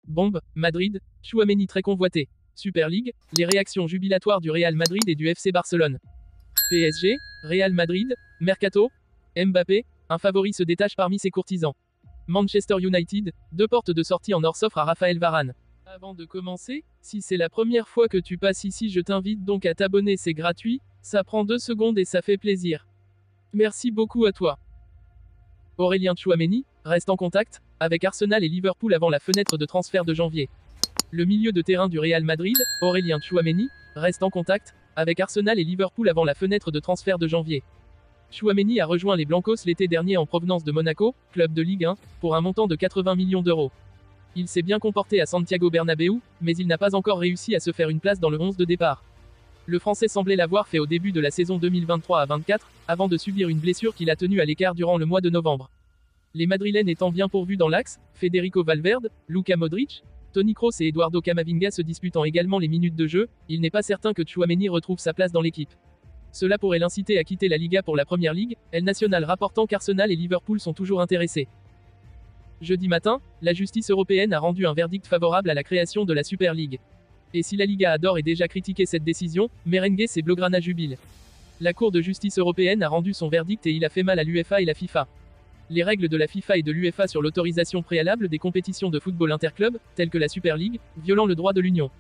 Bombe, Madrid, Tchouaméni très convoité. Super League, les réactions jubilatoires du Real Madrid et du FC Barcelone. PSG, Real Madrid, Mercato, Mbappé, un favori se détache parmi ses courtisans. Manchester United, 2 portes de sortie en or s'offrent à Raphaël Varane. Avant de commencer, si c'est la première fois que tu passes ici, je t'invite donc à t'abonner, c'est gratuit, ça prend 2 secondes et ça fait plaisir. Merci beaucoup à toi. Aurélien Tchouaméni reste en contact avec Arsenal et Liverpool avant la fenêtre de transfert de janvier. Le milieu de terrain du Real Madrid, Aurélien Tchouaméni, reste en contact avec Arsenal et Liverpool avant la fenêtre de transfert de janvier. Tchouaméni a rejoint les Blancos l'été dernier en provenance de Monaco, club de Ligue 1, pour un montant de 80 millions d'euros. Il s'est bien comporté à Santiago Bernabéu, mais il n'a pas encore réussi à se faire une place dans le 11 de départ. Le Français semblait l'avoir fait au début de la saison 2023 à 24, avant de subir une blessure qui l'a tenu à l'écart durant le mois de novembre. Les Madrilènes étant bien pourvus dans l'axe, Federico Valverde, Luka Modric, Toni Kroos et Eduardo Camavinga se disputant également les minutes de jeu, il n'est pas certain que Tchouaméni retrouve sa place dans l'équipe. Cela pourrait l'inciter à quitter la Liga pour la Première Ligue, El Nacional rapportant qu'Arsenal et Liverpool sont toujours intéressés. Jeudi matin, la justice européenne a rendu un verdict favorable à la création de la Super League. Et si la Liga adore et déjà critiqué cette décision, Merengues et Blaugrana jubilent. La Cour de justice européenne a rendu son verdict et il a fait mal à l'UEFA et la FIFA. Les règles de la FIFA et de l'UEFA sur l'autorisation préalable des compétitions de football interclub, telles que la Super League, violant le droit de l'Union.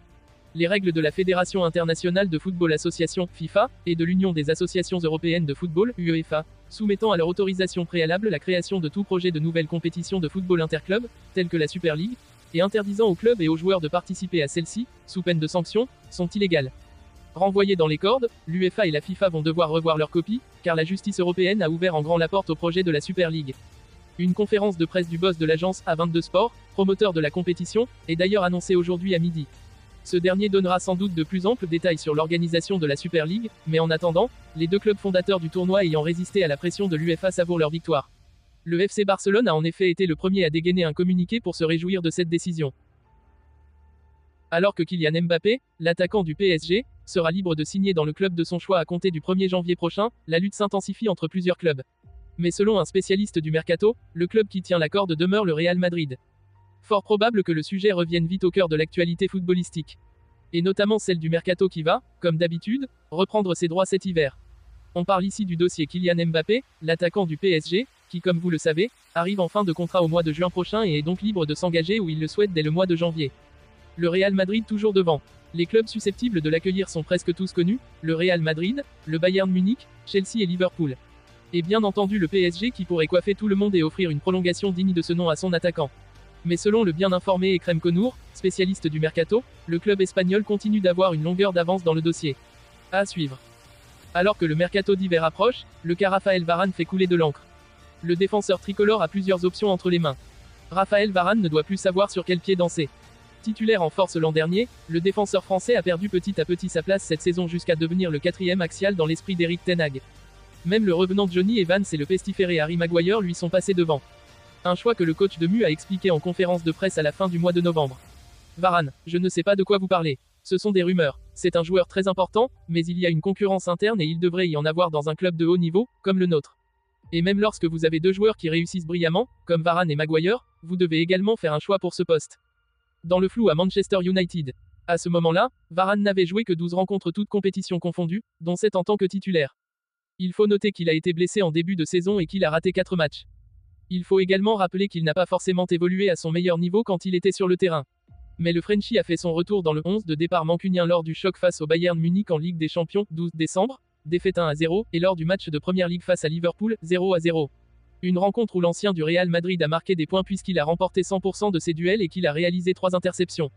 Les règles de la Fédération internationale de football association, FIFA, et de l'Union des associations européennes de football, UEFA, soumettant à leur autorisation préalable la création de tout projet de nouvelles compétitions de football interclub, telles que la Super League, et interdisant aux clubs et aux joueurs de participer à celle-ci, sous peine de sanctions, sont illégales. Renvoyés dans les cordes, l'UEFA et la FIFA vont devoir revoir leur copie, car la justice européenne a ouvert en grand la porte au projet de la Super League. Une conférence de presse du boss de l'agence A22 Sport, promoteur de la compétition, est d'ailleurs annoncée aujourd'hui à midi. Ce dernier donnera sans doute de plus amples détails sur l'organisation de la Super League, mais en attendant, les 2 clubs fondateurs du tournoi ayant résisté à la pression de l'UEFA savourent leur victoire. Le FC Barcelone a en effet été le premier à dégainer un communiqué pour se réjouir de cette décision. Alors que Kylian Mbappé, l'attaquant du PSG, sera libre de signer dans le club de son choix à compter du 1er janvier prochain, la lutte s'intensifie entre plusieurs clubs. Mais selon un spécialiste du mercato, le club qui tient la corde demeure le Real Madrid. Fort probable que le sujet revienne vite au cœur de l'actualité footballistique. Et notamment celle du mercato qui va, comme d'habitude, reprendre ses droits cet hiver. On parle ici du dossier Kylian Mbappé, l'attaquant du PSG, qui comme vous le savez, arrive en fin de contrat au mois de juin prochain et est donc libre de s'engager où il le souhaite dès le mois de janvier. Le Real Madrid toujours devant. Les clubs susceptibles de l'accueillir sont presque tous connus, le Real Madrid, le Bayern Munich, Chelsea et Liverpool. Et bien entendu le PSG qui pourrait coiffer tout le monde et offrir une prolongation digne de ce nom à son attaquant. Mais selon le bien informé Ekrem Konour, spécialiste du mercato, le club espagnol continue d'avoir une longueur d'avance dans le dossier. À suivre. Alors que le mercato d'hiver approche, le cas Raphaël Varane fait couler de l'encre. Le défenseur tricolore a plusieurs options entre les mains. Raphaël Varane ne doit plus savoir sur quel pied danser. Titulaire en force l'an dernier, le défenseur français a perdu petit à petit sa place cette saison jusqu'à devenir le 4e axial dans l'esprit d'Eric Ten Hag. Même le revenant Johnny Evans et le pestiféré Harry Maguire lui sont passés devant. Un choix que le coach de Mu a expliqué en conférence de presse à la fin du mois de novembre. Varane, je ne sais pas de quoi vous parlez. Ce sont des rumeurs. C'est un joueur très important, mais il y a une concurrence interne et il devrait y en avoir dans un club de haut niveau, comme le nôtre. Et même lorsque vous avez 2 joueurs qui réussissent brillamment, comme Varane et Maguire, vous devez également faire un choix pour ce poste. Dans le flou à Manchester United. À ce moment-là, Varane n'avait joué que 12 rencontres toutes compétitions confondues, dont 7 en tant que titulaire. Il faut noter qu'il a été blessé en début de saison et qu'il a raté 4 matchs. Il faut également rappeler qu'il n'a pas forcément évolué à son meilleur niveau quand il était sur le terrain. Mais le Frenchie a fait son retour dans le 11 de départ mancunien lors du choc face au Bayern Munich en Ligue des Champions, 12 décembre, défaite 1-0, et lors du match de Première Ligue face à Liverpool, 0-0. Une rencontre où l'ancien du Real Madrid a marqué des points puisqu'il a remporté 100% de ses duels et qu'il a réalisé 3 interceptions.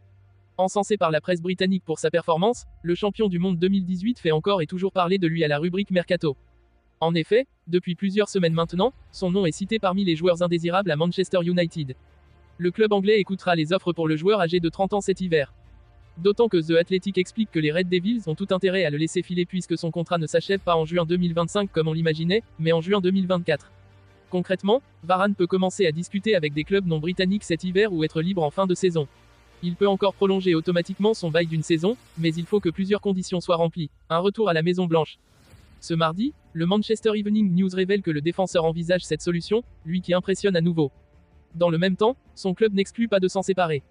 Encensé par la presse britannique pour sa performance, le champion du monde 2018 fait encore et toujours parler de lui à la rubrique Mercato. En effet, depuis plusieurs semaines maintenant, son nom est cité parmi les joueurs indésirables à Manchester United. Le club anglais écoutera les offres pour le joueur âgé de 30 ans cet hiver. D'autant que The Athletic explique que les Red Devils ont tout intérêt à le laisser filer puisque son contrat ne s'achève pas en juin 2025 comme on l'imaginait, mais en juin 2024. Concrètement, Varane peut commencer à discuter avec des clubs non britanniques cet hiver ou être libre en fin de saison. Il peut encore prolonger automatiquement son bail d'une saison, mais il faut que plusieurs conditions soient remplies. Un retour à la Maison Blanche. Ce mardi, le Manchester Evening News révèle que le défenseur envisage cette solution, lui qui impressionne à nouveau. Dans le même temps, son club n'exclut pas de s'en séparer.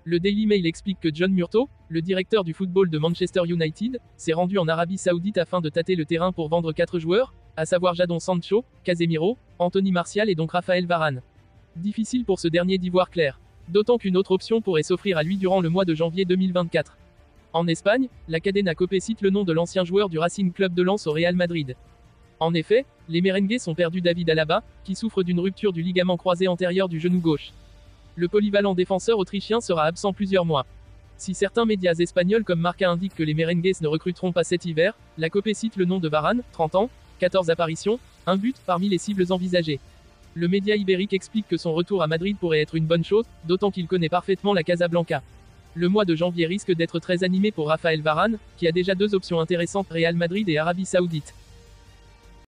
Le Daily Mail explique que John Murtough, le directeur du football de Manchester United, s'est rendu en Arabie Saoudite afin de tâter le terrain pour vendre 4 joueurs, à savoir Jadon Sancho, Casemiro, Anthony Martial et donc Raphaël Varane. Difficile pour ce dernier d'y voir clair. D'autant qu'une autre option pourrait s'offrir à lui durant le mois de janvier 2024. En Espagne, la cadena COPE cite le nom de l'ancien joueur du Racing Club de Lens au Real Madrid. En effet, les merengues ont perdu David Alaba, qui souffre d'une rupture du ligament croisé antérieur du genou gauche. Le polyvalent défenseur autrichien sera absent plusieurs mois. Si certains médias espagnols comme Marca indiquent que les merengues ne recruteront pas cet hiver, la COPE cite le nom de Varane, 30 ans, 14 apparitions, 1 but parmi les cibles envisagées. Le média ibérique explique que son retour à Madrid pourrait être une bonne chose, d'autant qu'il connaît parfaitement la Casablanca. Le mois de janvier risque d'être très animé pour Raphaël Varane, qui a déjà 2 options intéressantes, Real Madrid et Arabie Saoudite.